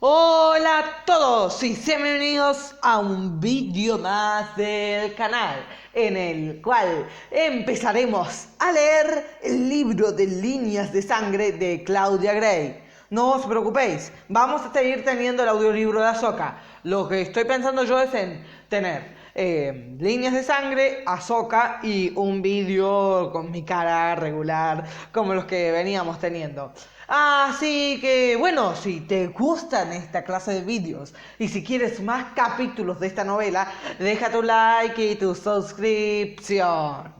Hola a todos y sean bienvenidos a un vídeo más del canal en el cual empezaremos a leer el libro de Líneas de Sangre de Claudia Gray. No os preocupéis, vamos a seguir teniendo el audiolibro de Ahsoka. Lo que estoy pensando yo es en tener Líneas de Sangre, Ahsoka y un vídeo con mi cara regular como los que veníamos teniendo. Así que bueno, si te gustan esta clase de vídeos y si quieres más capítulos de esta novela, deja tu like y tu suscripción.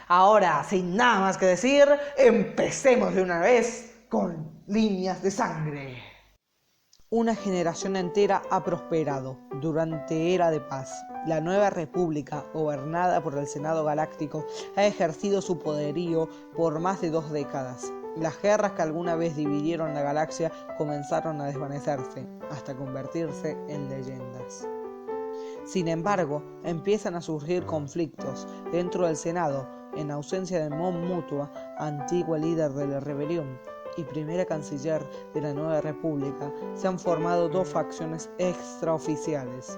Ahora, sin nada más que decir, empecemos de una vez con Líneas de Sangre. Una generación entera ha prosperado durante Era de Paz. La nueva república, gobernada por el Senado Galáctico, ha ejercido su poderío por más de 2 décadas. Las guerras que alguna vez dividieron la galaxia comenzaron a desvanecerse, hasta convertirse en leyendas. Sin embargo, empiezan a surgir conflictos dentro del Senado, en ausencia de Mon Mutua, antigua líder de la rebelión y primera canciller de la nueva república. Se han formado 2 facciones extraoficiales,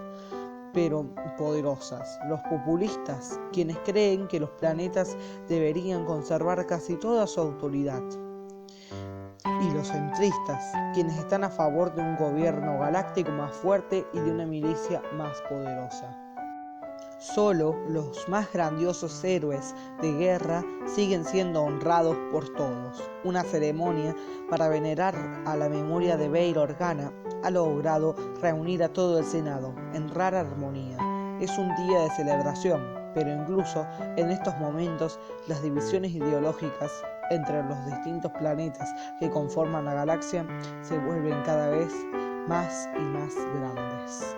pero poderosas: los populistas, quienes creen que los planetas deberían conservar casi toda su autoridad, y los centristas, quienes están a favor de un gobierno galáctico más fuerte y de una milicia más poderosa. Solo los más grandiosos héroes de guerra siguen siendo honrados por todos. Una ceremonia para venerar a la memoria de Bail Organa ha logrado reunir a todo el Senado en rara armonía. Es un día de celebración, pero incluso en estos momentos las divisiones ideológicas entre los distintos planetas que conforman la galaxia se vuelven cada vez más y más grandes.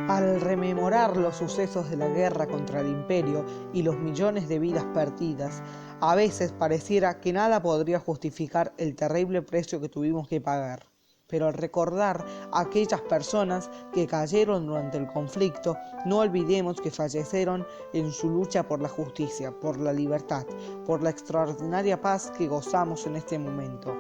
Al rememorar los sucesos de la guerra contra el Imperio y los millones de vidas perdidas, a veces pareciera que nada podría justificar el terrible precio que tuvimos que pagar. Pero al recordar a aquellas personas que cayeron durante el conflicto, no olvidemos que fallecieron en su lucha por la justicia, por la libertad, por la extraordinaria paz que gozamos en este momento.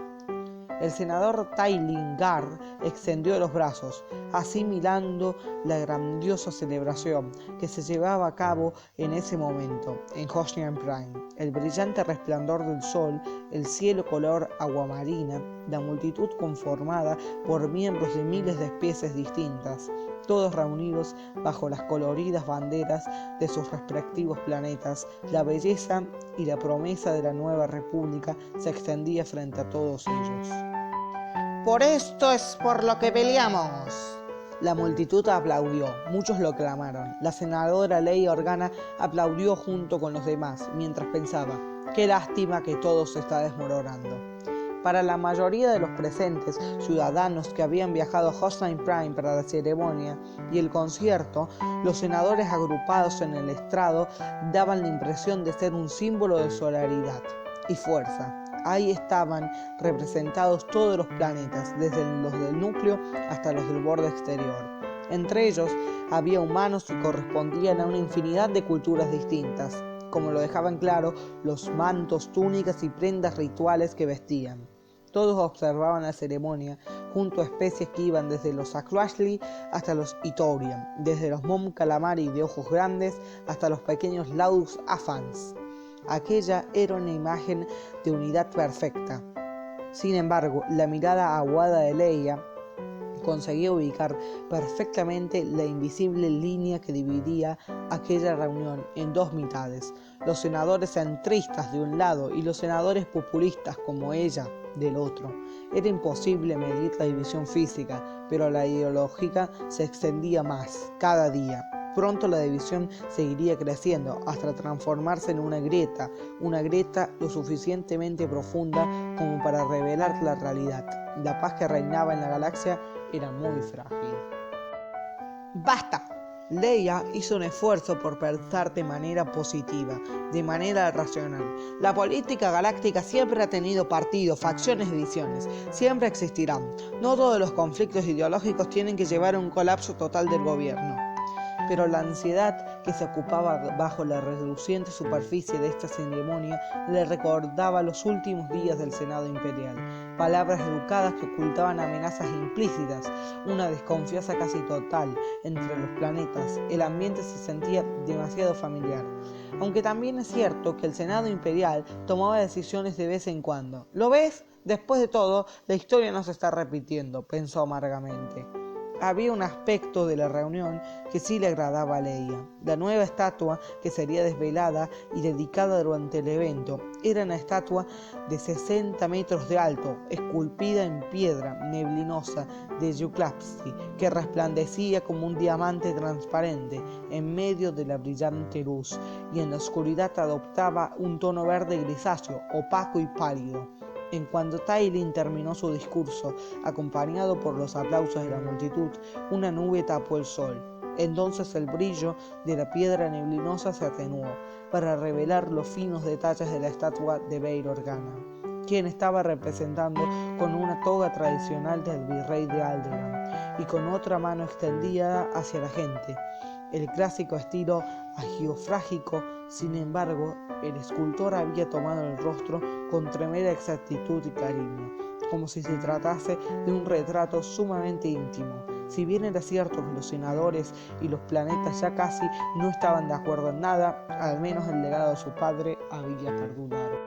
El senador Tywin Gar extendió los brazos, asimilando la grandiosa celebración que se llevaba a cabo en ese momento en Hosnian Prime. El brillante resplandor del sol, el cielo color aguamarina, la multitud conformada por miembros de miles de especies distintas, todos reunidos bajo las coloridas banderas de sus respectivos planetas. La belleza y la promesa de la nueva república se extendía frente a todos ellos. Por esto es por lo que peleamos. La multitud aplaudió, muchos lo clamaron. La senadora Leia Organa aplaudió junto con los demás, mientras pensaba: qué lástima que todo se está desmoronando. Para la mayoría de los presentes, ciudadanos que habían viajado a Hosnian Prime para la ceremonia y el concierto, los senadores agrupados en el estrado daban la impresión de ser un símbolo de solidaridad y fuerza. Ahí estaban representados todos los planetas, desde los del núcleo hasta los del borde exterior. Entre ellos había humanos que correspondían a una infinidad de culturas distintas, como lo dejaban claro los mantos, túnicas y prendas rituales que vestían. Todos observaban la ceremonia junto a especies que iban desde los Aquashli hasta los Ithorian, desde los Mon Calamari de ojos grandes hasta los pequeños Laus Afans. Aquella era una imagen de unidad perfecta. Sin embargo, la mirada aguada de Leia conseguía ubicar perfectamente la invisible línea que dividía aquella reunión en 2 mitades: los senadores centristas de un lado y los senadores populistas como ella del otro. Era imposible medir la división física, pero la ideológica se extendía más cada día. Pronto la división seguiría creciendo hasta transformarse en una grieta lo suficientemente profunda como para revelar la realidad. La paz que reinaba en la galaxia era muy frágil. ¡Basta! Leia hizo un esfuerzo por pensar de manera positiva, de manera racional. La política galáctica siempre ha tenido partidos, facciones y divisiones. Siempre existirán. No todos los conflictos ideológicos tienen que llevar a un colapso total del gobierno. Pero la ansiedad que se ocupaba bajo la reluciente superficie de esta ceremonia le recordaba los últimos días del Senado Imperial. palabras educadas que ocultaban amenazas implícitas, una desconfianza casi total entre los planetas. El ambiente se sentía demasiado familiar. Aunque también es cierto que el Senado Imperial tomaba decisiones de vez en cuando. ¿Lo ves? Después de todo, la historia no se está repitiendo, pensó amargamente. Había un aspecto de la reunión que sí le agradaba a Leia. La nueva estatua, que sería desvelada y dedicada durante el evento, era una estatua de 60 metros de alto, esculpida en piedra neblinosa de Yuklapsi, que resplandecía como un diamante transparente en medio de la brillante luz, y en la oscuridad adoptaba un tono verde grisáceo, opaco y pálido. En cuanto Tai Lin terminó su discurso, acompañado por los aplausos de la multitud, una nube tapó el sol. Entonces el brillo de la piedra neblinosa se atenuó para revelar los finos detalles de la estatua de Bail Organa, quien estaba representando con una toga tradicional del virrey de Alderaan y con otra mano extendida hacia la gente. El clásico estilo agiofrágico. Sin embargo, el escultor había tomado el rostro con tremenda exactitud y cariño, como si se tratase de un retrato sumamente íntimo. Si bien era cierto que los senadores y los planetas ya casi no estaban de acuerdo en nada, al menos el legado de su padre había perdurado.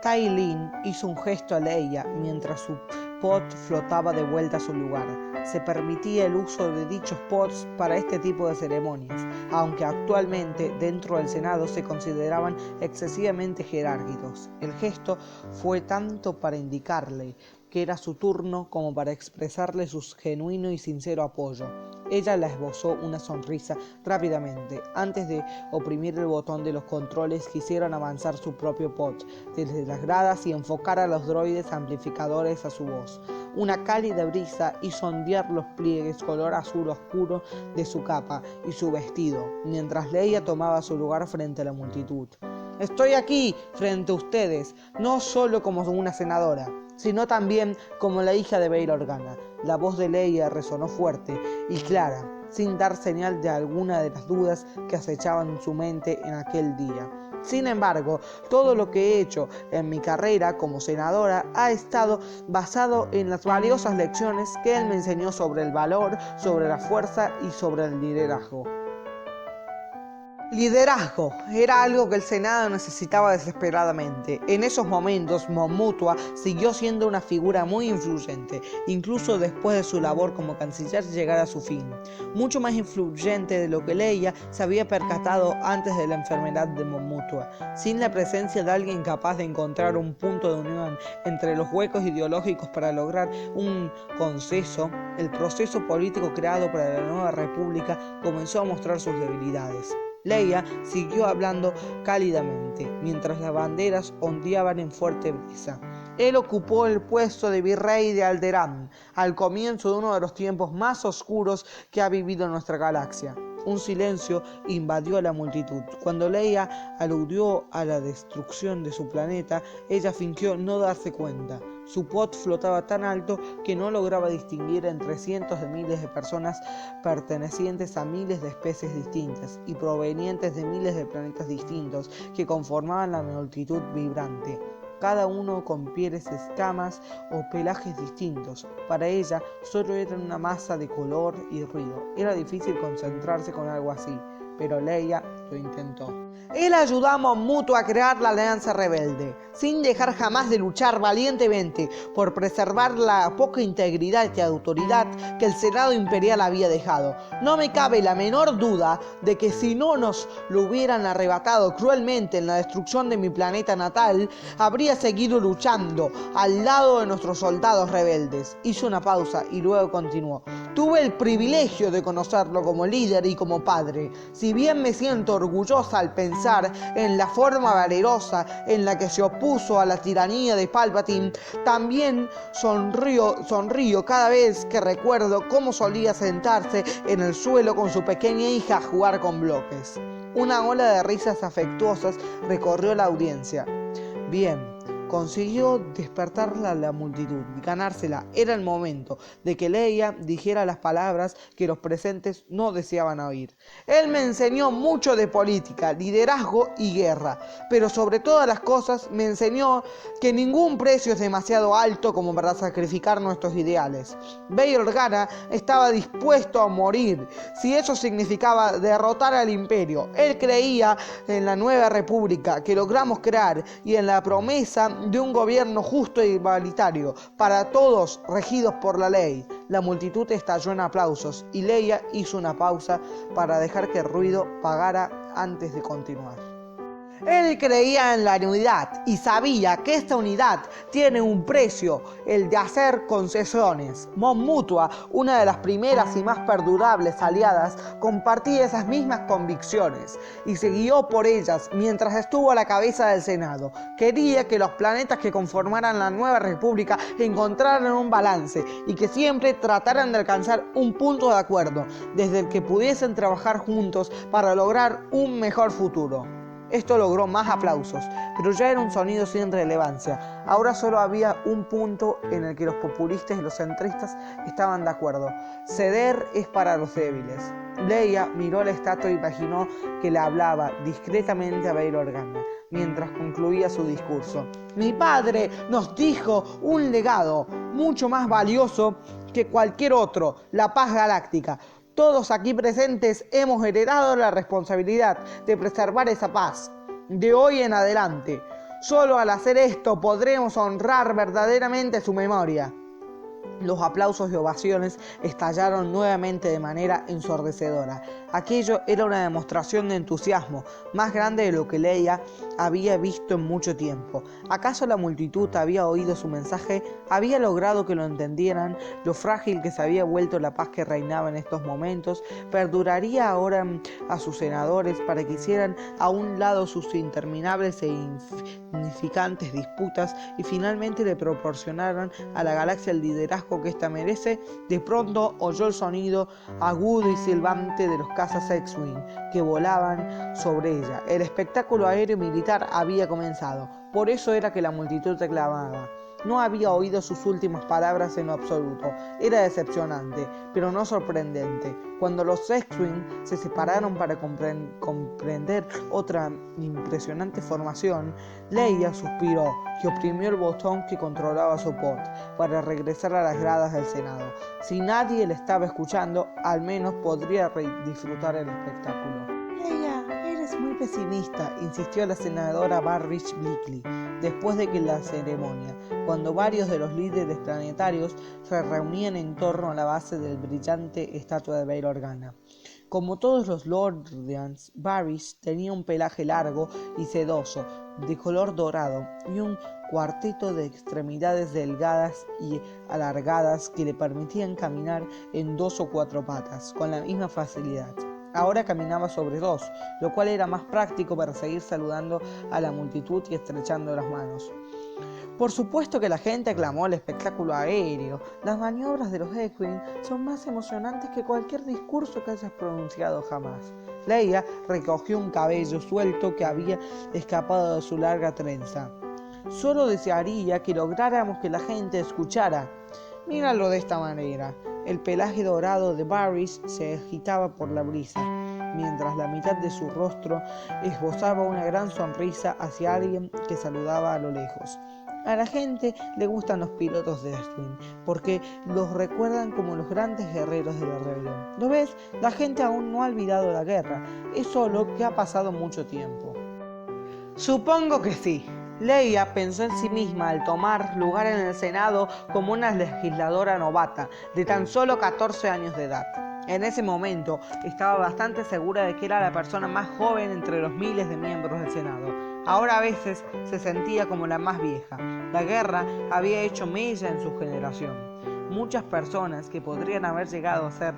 Tai Lin hizo un gesto a Leia mientras su pod flotaba de vuelta a su lugar. Se permitía el uso de dichos pods para este tipo de ceremonias, aunque actualmente dentro del Senado se consideraban excesivamente jerárquicos. El gesto fue tanto para indicarle que era su turno como para expresarle su genuino y sincero apoyo. Ella le esbozó una sonrisa rápidamente. Antes de oprimir el botón de los controles, quisieron avanzar su propio pod desde las gradas y enfocar a los droides amplificadores a su voz. Una cálida brisa hizo ondear los pliegues color azul oscuro de su capa y su vestido, mientras Leia tomaba su lugar frente a la multitud. Estoy aquí, frente a ustedes, no solo como una senadora, sino también como la hija de Bail Organa. La voz de Leia resonó fuerte y clara, sin dar señal de alguna de las dudas que acechaban su mente en aquel día. Sin embargo, todo lo que he hecho en mi carrera como senadora ha estado basado en las valiosas lecciones que él me enseñó sobre el valor, sobre la fuerza y sobre el liderazgo. Liderazgo era algo que el Senado necesitaba desesperadamente. En esos momentos, Mon Mothma siguió siendo una figura muy influyente, incluso después de su labor como canciller llegara a su fin. Mucho más influyente de lo que Leia se había percatado antes de la enfermedad de Mon Mothma. Sin la presencia de alguien capaz de encontrar un punto de unión entre los huecos ideológicos para lograr un consenso, el proceso político creado para la nueva república comenzó a mostrar sus debilidades. Leia siguió hablando cálidamente, mientras las banderas ondeaban en fuerte brisa. Él ocupó el puesto de virrey de Alderaan, al comienzo de uno de los tiempos más oscuros que ha vivido nuestra galaxia. Un silencio invadió a la multitud. Cuando Leia aludió a la destrucción de su planeta, ella fingió no darse cuenta. Su pod flotaba tan alto que no lograba distinguir entre cientos de miles de personas pertenecientes a miles de especies distintas y provenientes de miles de planetas distintos que conformaban la multitud vibrante, cada uno con pieles, escamas o pelajes distintos. Para ella solo eran una masa de color y ruido. Era difícil concentrarse con algo así, pero Leia lo intentó. Él ayudó a Mon Mothma a crear la Alianza Rebelde, sin dejar jamás de luchar valientemente por preservar la poca integridad y autoridad que el Senado Imperial había dejado. No me cabe la menor duda de que si no nos lo hubieran arrebatado cruelmente en la destrucción de mi planeta natal, habría seguido luchando al lado de nuestros soldados rebeldes. Hizo una pausa y luego continuó. Tuve el privilegio de conocerlo como líder y como padre. Si bien me siento orgullosa al pensar en la forma valerosa en la que se opuso a la tiranía de Palpatine, también sonrío cada vez que recuerdo cómo solía sentarse en el suelo con su pequeña hija a jugar con bloques. Una ola de risas afectuosas recorrió la audiencia. Bien, consiguió despertarla a la multitud, ganársela. Era el momento de que Leia dijera las palabras que los presentes no deseaban oír. Él me enseñó mucho de política, liderazgo y guerra, pero sobre todas las cosas me enseñó que ningún precio es demasiado alto como para sacrificar nuestros ideales. Bail Organa estaba dispuesto a morir si eso significaba derrotar al imperio. Él creía en la nueva república que logramos crear y en la promesa de un gobierno justo e igualitario para todos, regidos por la ley. La multitud estalló en aplausos y Leia hizo una pausa para dejar que el ruido pagara antes de continuar. Él creía en la unidad y sabía que esta unidad tiene un precio, el de hacer concesiones. Mon Mutua, una de las primeras y más perdurables aliadas, compartía esas mismas convicciones y se guió por ellas mientras estuvo a la cabeza del Senado. Quería que los planetas que conformaran la nueva república encontraran un balance y que siempre trataran de alcanzar un punto de acuerdo, desde el que pudiesen trabajar juntos para lograr un mejor futuro. Esto logró más aplausos, pero ya era un sonido sin relevancia. Ahora solo había un punto en el que los populistas y los centristas estaban de acuerdo. Ceder es para los débiles. Leia miró la estatua e imaginó que le hablaba discretamente a Bail Organa mientras concluía su discurso. Mi padre nos dijo un legado mucho más valioso que cualquier otro, la paz galáctica. Todos aquí presentes hemos heredado la responsabilidad de preservar esa paz. De hoy en adelante, solo al hacer esto podremos honrar verdaderamente su memoria. Los aplausos y ovaciones estallaron nuevamente de manera ensordecedora. Aquello era una demostración de entusiasmo, más grande de lo que Leia había visto en mucho tiempo. ¿Acaso la multitud había oído su mensaje? ¿Había logrado que lo entendieran? Lo frágil que se había vuelto la paz que reinaba en estos momentos, ¿perduraría ahora a sus senadores para que hicieran a un lado sus interminables e insignificantes disputas y finalmente le proporcionaran a la galaxia el liderazgo que ésta merece? De pronto oyó el sonido agudo y silbante de los cazas X-Wing que volaban sobre ella. El espectáculo aéreo militar había comenzado. Por eso era que la multitud reclamaba. No había oído sus últimas palabras en lo absoluto. Era decepcionante, pero no sorprendente. Cuando los X-Wing se separaron para comprender otra impresionante formación, Leia suspiró y oprimió el botón que controlaba su pod para regresar a las gradas del Senado. Si nadie le estaba escuchando, al menos podría disfrutar el espectáculo. Leia, eres muy pesimista, insistió la senadora Barrich Blickley, después de que la ceremonia, cuando varios de los líderes planetarios se reunían en torno a la base del brillante estatua de Bail Organa. Como todos los Lordians, Barrich tenía un pelaje largo y sedoso, de color dorado, y un cuarteto de extremidades delgadas y alargadas que le permitían caminar en 2 o 4 patas, con la misma facilidad. Ahora caminaba sobre 2, lo cual era más práctico para seguir saludando a la multitud y estrechando las manos. Por supuesto que la gente aclamó el espectáculo aéreo. Las maniobras de los X-Wing son más emocionantes que cualquier discurso que hayas pronunciado jamás. Leia recogió un cabello suelto que había escapado de su larga trenza. Solo desearía que lográramos que la gente escuchara. Míralo de esta manera. El pelaje dorado de Barrich se agitaba por la brisa, mientras la mitad de su rostro esbozaba una gran sonrisa hacia alguien que saludaba a lo lejos. A la gente le gustan los pilotos de X-Wing porque los recuerdan como los grandes guerreros de la rebelión. ¿Lo ves? La gente aún no ha olvidado la guerra, es solo que ha pasado mucho tiempo. Supongo que sí. Leia pensó en sí misma al tomar lugar en el Senado como una legisladora novata de tan solo 14 años de edad. En ese momento estaba bastante segura de que era la persona más joven entre los miles de miembros del Senado. Ahora a veces se sentía como la más vieja. La guerra había hecho mella en su generación. Muchas personas que podrían haber llegado a ser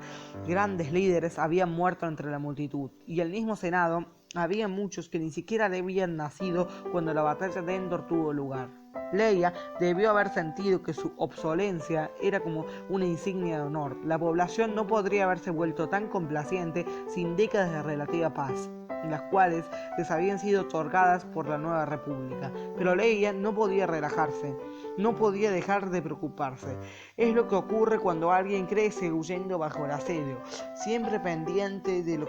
grandes líderes habían muerto entre la multitud, y el mismo Senado había muchos que ni siquiera habían nacido cuando la batalla de Endor tuvo lugar. Leia debió haber sentido que su obsolencia era como una insignia de honor. La población no podría haberse vuelto tan complaciente sin décadas de relativa paz. las cuales les habían sido otorgadas por la nueva república. Pero Leia no podía relajarse, no podía dejar de preocuparse. Es lo que ocurre cuando alguien crece huyendo bajo el asedio, siempre pendiente de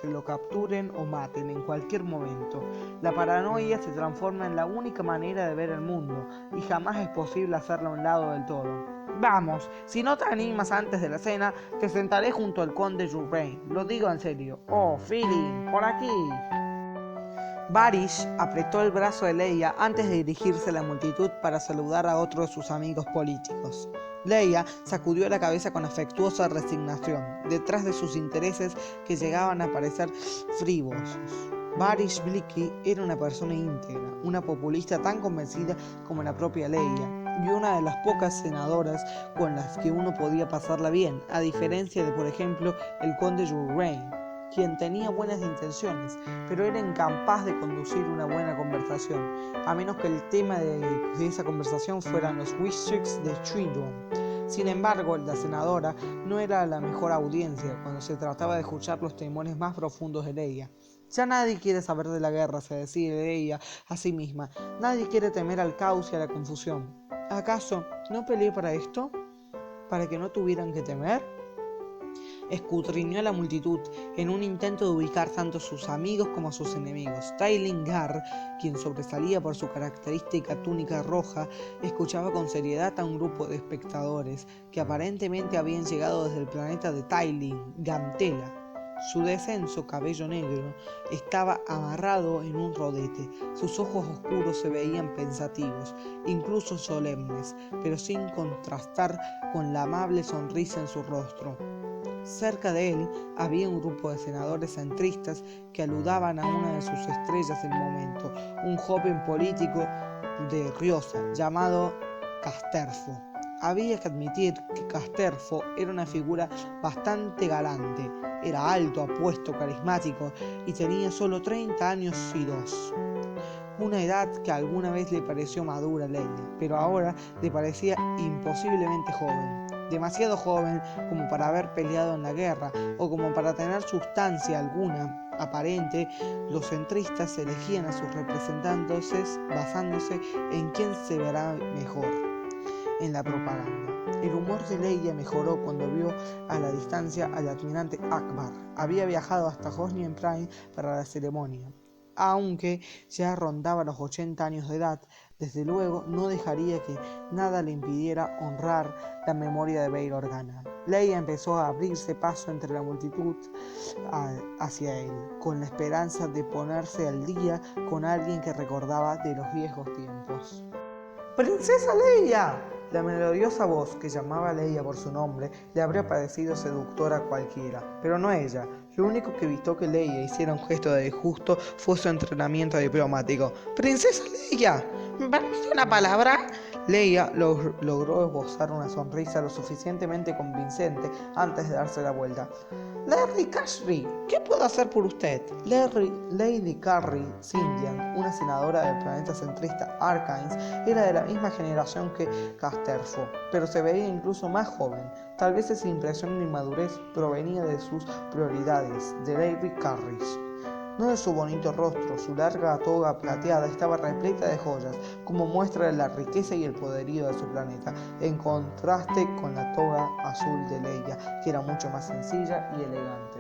que lo capturen o maten en cualquier momento. La paranoia se transforma en la única manera de ver el mundo, y jamás es posible hacerla a un lado del todo. Vamos, si no te animas antes de la cena, te sentaré junto al conde Jurrain. Lo digo en serio. Oh, Philly, por aquí. Varys apretó el brazo de Leia antes de dirigirse a la multitud para saludar a otro de sus amigos políticos. Leia sacudió la cabeza con afectuosa resignación, detrás de sus intereses que llegaban a parecer frívolos. Varys Blicky era una persona íntegra, una populista tan convencida como la propia Leia, y una de las pocas senadoras con las que uno podía pasarla bien, a diferencia de, por ejemplo, el conde Jurrain, quien tenía buenas intenciones, pero era incapaz de conducir una buena conversación, a menos que el tema de esa conversación fueran los Wessex de Tweedon. Sin embargo, la senadora no era la mejor audiencia cuando se trataba de escuchar los temores más profundos de Leia. Ya nadie quiere saber de la guerra, se decía Leia a sí misma. Nadie quiere temer al caos y a la confusión. ¿Acaso no peleé para esto? ¿Para que no tuvieran que temer? Escudriñó a la multitud en un intento de ubicar tanto a sus amigos como a sus enemigos. Tywin Gar, quien sobresalía por su característica túnica roja, escuchaba con seriedad a un grupo de espectadores que aparentemente habían llegado desde el planeta de Tywin, Gantela. Su descenso, cabello negro, estaba amarrado en un rodete. Sus ojos oscuros se veían pensativos, incluso solemnes, pero sin contrastar con la amable sonrisa en su rostro. Cerca de él había un grupo de senadores centristas que aludaban a una de sus estrellas del momento, un joven político de Riosa llamado Casterfo. Había que admitir que Casterfo era una figura bastante galante. Era alto, apuesto, carismático y tenía solo 30 años y 2. Una edad que alguna vez le pareció madura a Leia, pero ahora le parecía imposiblemente joven. Demasiado joven como para haber peleado en la guerra o como para tener sustancia alguna aparente. Los centristas elegían a sus representantes basándose en quién se verá mejor en la propaganda. El humor de Leia mejoró cuando vio a la distancia al almirante Akbar. Había viajado hasta Hosnian en Prime para la ceremonia. Aunque ya rondaba los 80 años de edad, desde luego no dejaría que nada le impidiera honrar la memoria de Bail Organa. Leia empezó a abrirse paso entre la multitud hacia él, con la esperanza de ponerse al día con alguien que recordaba de los viejos tiempos. ¡Princesa Leia! La melodiosa voz que llamaba a Leia por su nombre le habría parecido seductora a cualquiera, pero no a ella. Lo único que evitó que Leia hiciera un gesto de disgusto fue su entrenamiento diplomático. ¡Princesa Leia! ¿Me permite una palabra? Leia logró esbozar una sonrisa lo suficientemente convincente antes de darse la vuelta. Larry Carrie, ¿qué puedo hacer por usted? Lady Carrie Sindian, una senadora del planeta centrista Arkines, era de la misma generación que Casterfo, pero se veía incluso más joven. Tal vez esa impresión de inmadurez provenía de sus prioridades, de Lady Carrie. No de su bonito rostro. Su larga toga plateada estaba repleta de joyas, como muestra de la riqueza y el poderío de su planeta, en contraste con la toga azul de Leia, que era mucho más sencilla y elegante.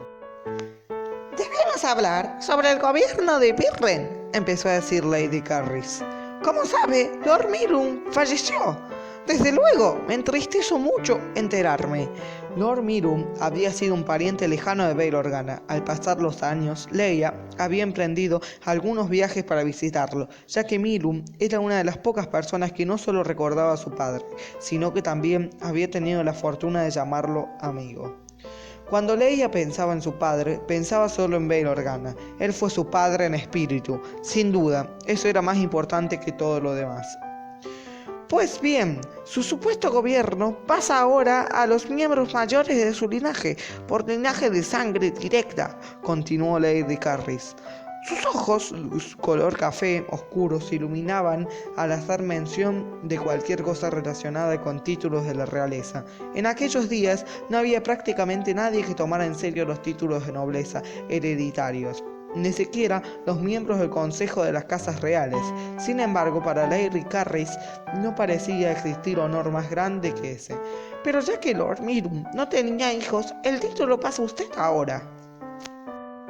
«Debemos hablar sobre el gobierno de Pirren», empezó a decir Lady Carris. «Como sabe, Lord Mirum falleció. Desde luego, me entristeció mucho enterarme». Lord Mirum había sido un pariente lejano de Bail Organa. Al pasar los años, Leia había emprendido algunos viajes para visitarlo, ya que Mirum era una de las pocas personas que no solo recordaba a su padre, sino que también había tenido la fortuna de llamarlo amigo. Cuando Leia pensaba en su padre, pensaba solo en Bail Organa. Él fue su padre en espíritu. Sin duda, eso era más importante que todo lo demás. Pues bien, su supuesto gobierno pasa ahora a los miembros mayores de su linaje, por linaje de sangre directa, continuó Lady Carris. Sus ojos, color café oscuro, se iluminaban al hacer mención de cualquier cosa relacionada con títulos de la realeza. En aquellos días no había prácticamente nadie que tomara en serio los títulos de nobleza hereditarios. ni siquiera los miembros del Consejo de las Casas Reales. Sin embargo, para Lady Carris no parecía existir honor más grande que ese. Pero ya que Lord Mirum no tenía hijos, el título pasa a usted ahora.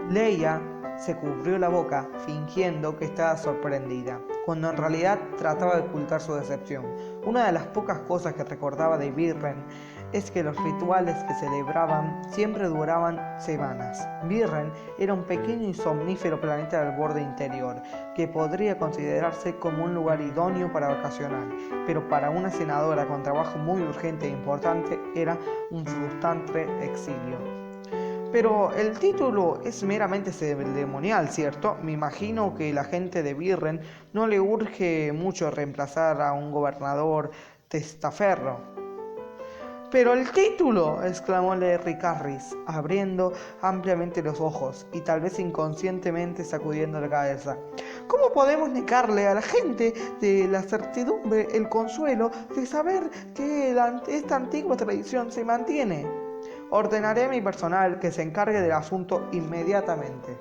Leia se cubrió la boca, fingiendo que estaba sorprendida, cuando en realidad trataba de ocultar su decepción. Una de las pocas cosas que recordaba de Birren es que los rituales que celebraban siempre duraban semanas. Birren era un pequeño y somnífero planeta del borde interior, que podría considerarse como un lugar idóneo para vacacionar, pero para una senadora con trabajo muy urgente e importante era un frustrante exilio. Pero el título es meramente ceremonial, ¿cierto? Me imagino que la gente de Birren no le urge mucho reemplazar a un gobernador testaferro. ¡Pero el título!, exclamó Larry Carris, abriendo ampliamente los ojos y tal vez inconscientemente sacudiendo la cabeza. ¿Cómo podemos negarle a la gente de la certidumbre el consuelo de saber que esta antigua tradición se mantiene? Ordenaré a mi personal que se encargue del asunto inmediatamente.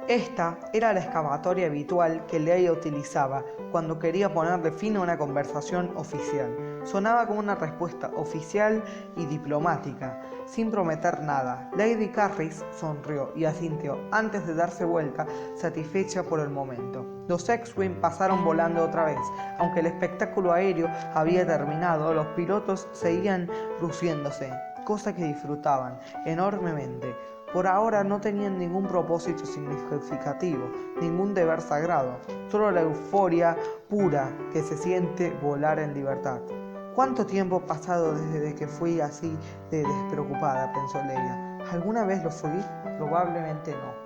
Esta era la excavatoria habitual que Leia utilizaba cuando quería ponerle fin a una conversación oficial. Sonaba como una respuesta oficial y diplomática, sin prometer nada. Lady Carris sonrió y asintió antes de darse vuelta, satisfecha por el momento. Los X-Wing pasaron volando otra vez. Aunque el espectáculo aéreo había terminado, los pilotos seguían luciéndose, cosa que disfrutaban enormemente. Por ahora no tenían ningún propósito significativo, ningún deber sagrado, solo la euforia pura que se siente volar en libertad. ¿Cuánto tiempo ha pasado desde que fui así de despreocupada?, pensó Leia. ¿Alguna vez lo fui? Probablemente no.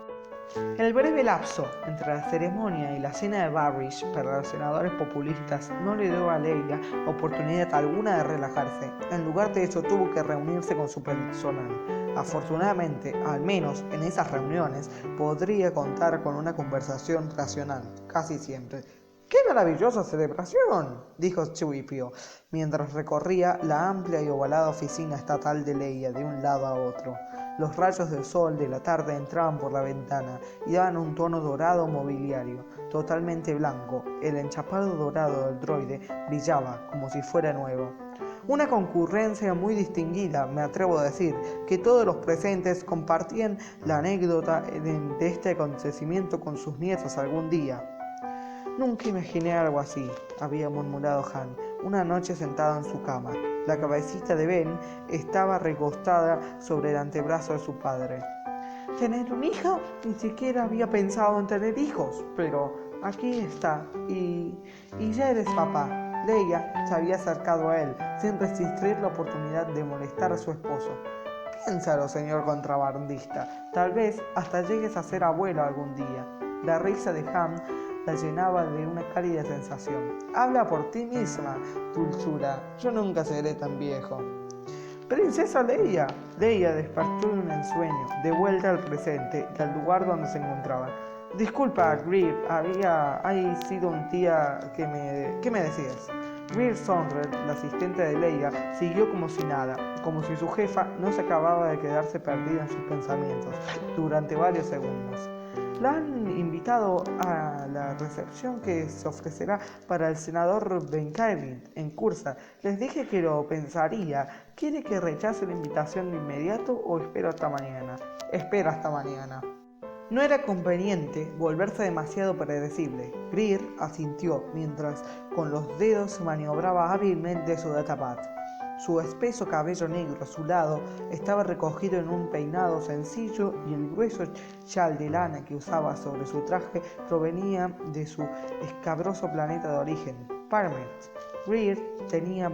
El breve lapso entre la ceremonia y la cena de Barrish para los senadores populistas no le dio a Leia oportunidad alguna de relajarse. En lugar de eso tuvo que reunirse con su personal. Afortunadamente, al menos en esas reuniones, podría contar con una conversación racional, casi siempre. ¡Qué maravillosa celebración!, dijo Chiwipio, mientras recorría la amplia y ovalada oficina estatal de Leia de un lado a otro. Los rayos del sol de la tarde entraban por la ventana y daban un tono dorado mobiliario, totalmente blanco. El enchapado dorado del droide brillaba como si fuera nuevo. Una concurrencia muy distinguida, me atrevo a decir, que todos los presentes compartían la anécdota de este acontecimiento con sus nietos algún día. Nunca imaginé algo así, había murmurado Han, una noche sentado en su cama. La cabecita de Ben estaba recostada sobre el antebrazo de su padre. ¿Tener un hijo? Ni siquiera había pensado en tener hijos, pero aquí está, y ya eres papá. Leia se había acercado a él, sin resistir la oportunidad de molestar a su esposo. Piénsalo, señor contrabandista, tal vez hasta llegues a ser abuelo algún día. La risa de Han la llenaba de una cálida sensación. Habla por ti misma, dulzura, yo nunca seré tan viejo. ¡Princesa Leia! Leia despertó de un ensueño, de vuelta al presente y al lugar donde se encontraba. Disculpa, Greer, había sido un día que me decías. Greer Sonred, la asistente de Leia, siguió como si nada, como si su jefa no se acababa de quedarse perdida en sus pensamientos durante varios segundos. La han invitado a la recepción que se ofrecerá para el senador Ben Kevin en Cursa. Les dije que lo pensaría. ¿Quiere que rechace la invitación de inmediato o espero hasta mañana? Espera hasta mañana. No era conveniente volverse demasiado predecible. Greer asintió mientras con los dedos maniobraba hábilmente su datapad. Su espeso cabello negro azulado estaba recogido en un peinado sencillo y el grueso chal de lana que usaba sobre su traje provenía de su escabroso planeta de origen, Parmet. Greer tenía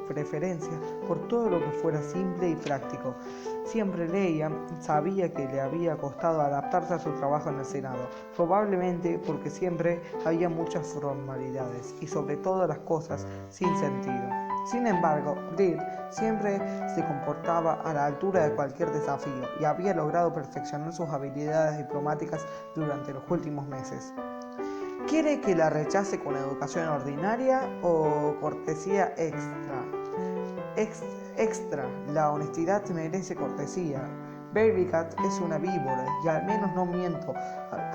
preferencia por todo lo que fuera simple y práctico. Siempre Leia sabía que le había costado adaptarse a su trabajo en el Senado, probablemente porque siempre había muchas formalidades y sobre todas las cosas sin sentido. Sin embargo, Greer siempre se comportaba a la altura de cualquier desafío y había logrado perfeccionar sus habilidades diplomáticas durante los últimos meses. ¿Quiere que la rechace con educación ordinaria o cortesía extra? Extra, la honestidad merece cortesía. Baby Cat es una víbora y al menos no miento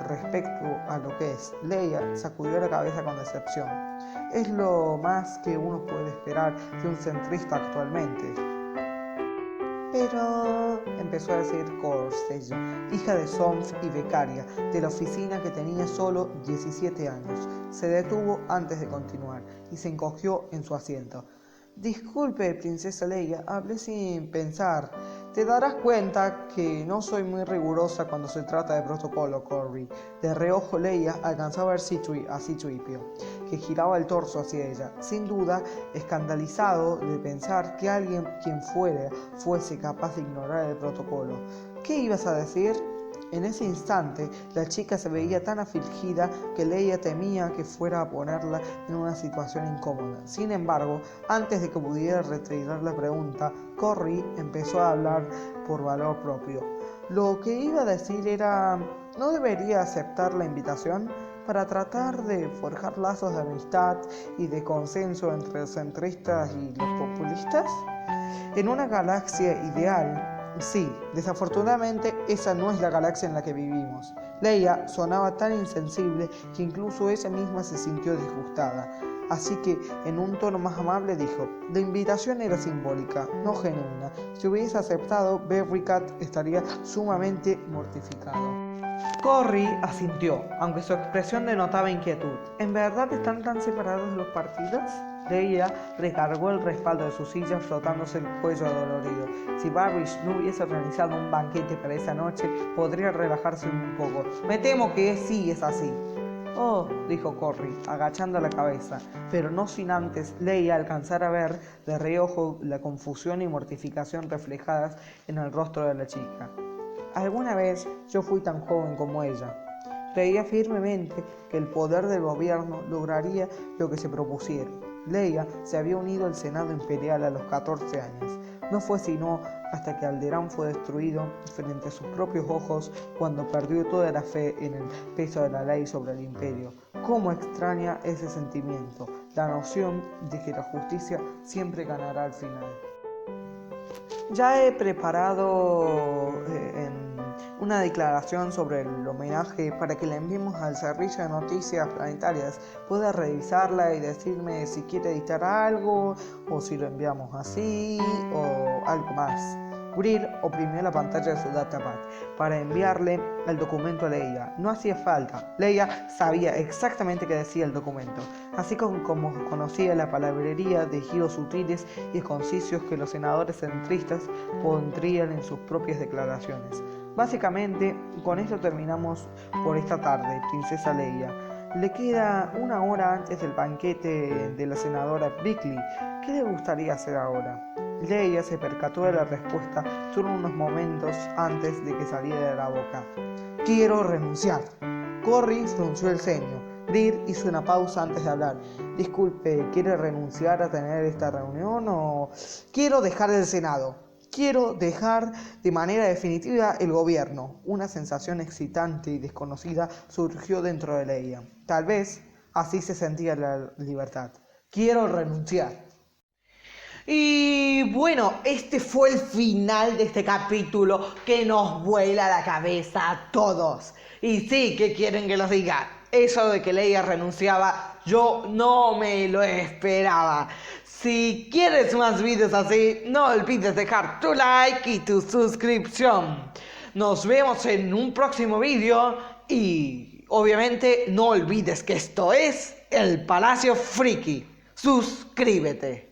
respecto a lo que es. Leia sacudió la cabeza con decepción. Es lo más que uno puede esperar de un centrista actualmente. Pero, empezó a decir Corsello, hija de Somf y becaria de la oficina que tenía solo 17 años. Se detuvo antes de continuar y se encogió en su asiento. Disculpe, princesa Leia, hablé sin pensar. Te darás cuenta que no soy muy rigurosa cuando se trata de protocolo, Corry. De reojo Leia alcanzaba a ver a C-3PO, que giraba el torso hacia ella, sin duda escandalizado de pensar que alguien quien fuese capaz de ignorar el protocolo. ¿Qué ibas a decir? En ese instante, la chica se veía tan afligida que Leia temía que fuera a ponerla en una situación incómoda. Sin embargo, antes de que pudiera retirar la pregunta, Corry empezó a hablar por valor propio. Lo que iba a decir era, ¿no debería aceptar la invitación para tratar de forjar lazos de amistad y de consenso entre los centristas y los populistas? En una galaxia ideal, sí, desafortunadamente esa no es la galaxia en la que vivimos. Leia sonaba tan insensible que incluso ella misma se sintió disgustada. Así que, en un tono más amable, dijo: la invitación era simbólica, no genuina. Si hubiese aceptado, Baby Cat estaría sumamente mortificado. Corry asintió, aunque su expresión denotaba inquietud. ¿En verdad están tan separados de los partidos? Leia recargó el respaldo de su silla frotándose el cuello adolorido. Si Barrish no hubiese organizado un banquete para esa noche, podría relajarse un poco. Me temo que sí es así. Oh, dijo Corry, agachando la cabeza, pero no sin antes Leia alcanzar a ver de reojo la confusión y mortificación reflejadas en el rostro de la chica. Alguna vez yo fui tan joven como ella. Creía firmemente que el poder del gobierno lograría lo que se propusiera. Leia se había unido al Senado Imperial a los 14 años. No fue sino hasta que Alderaan fue destruido frente a sus propios ojos cuando perdió toda la fe en el peso de la ley sobre el Imperio. ¿Cómo extraña ese sentimiento? La noción de que la justicia siempre ganará al final. Ya he preparado una declaración sobre el homenaje para que la enviemos al Servicio de Noticias Planetarias. Puede revisarla y decirme si quiere editar algo, o si lo enviamos así, o algo más. Greer oprimió la pantalla de su datapad para enviarle el documento a Leia. No hacía falta. Leia sabía exactamente qué decía el documento, así como conocía la palabrería de giros sutiles y concisios que los senadores centristas pondrían en sus propias declaraciones. Básicamente, con esto terminamos por esta tarde, princesa Leia. Le queda una hora antes del banquete de la senadora Bickley. ¿Qué le gustaría hacer ahora? Leia se percató de la respuesta solo unos momentos antes de que saliera de la boca. Quiero renunciar. Corry frunció el ceño. Greer hizo una pausa antes de hablar. Disculpe, ¿quiere renunciar a tener esta reunión o...? Quiero dejar el Senado. Quiero dejar de manera definitiva el gobierno. Una sensación excitante y desconocida surgió dentro de Leia. Tal vez así se sentía la libertad. Quiero renunciar. Y bueno, este fue el final de este capítulo que nos vuela la cabeza a todos. Y sí, ¿qué quieren que los diga? Eso de que Leia renunciaba, yo no me lo esperaba. Si quieres más videos así, no olvides dejar tu like y tu suscripción. Nos vemos en un próximo video y obviamente no olvides que esto es el Palacio Friki. Suscríbete.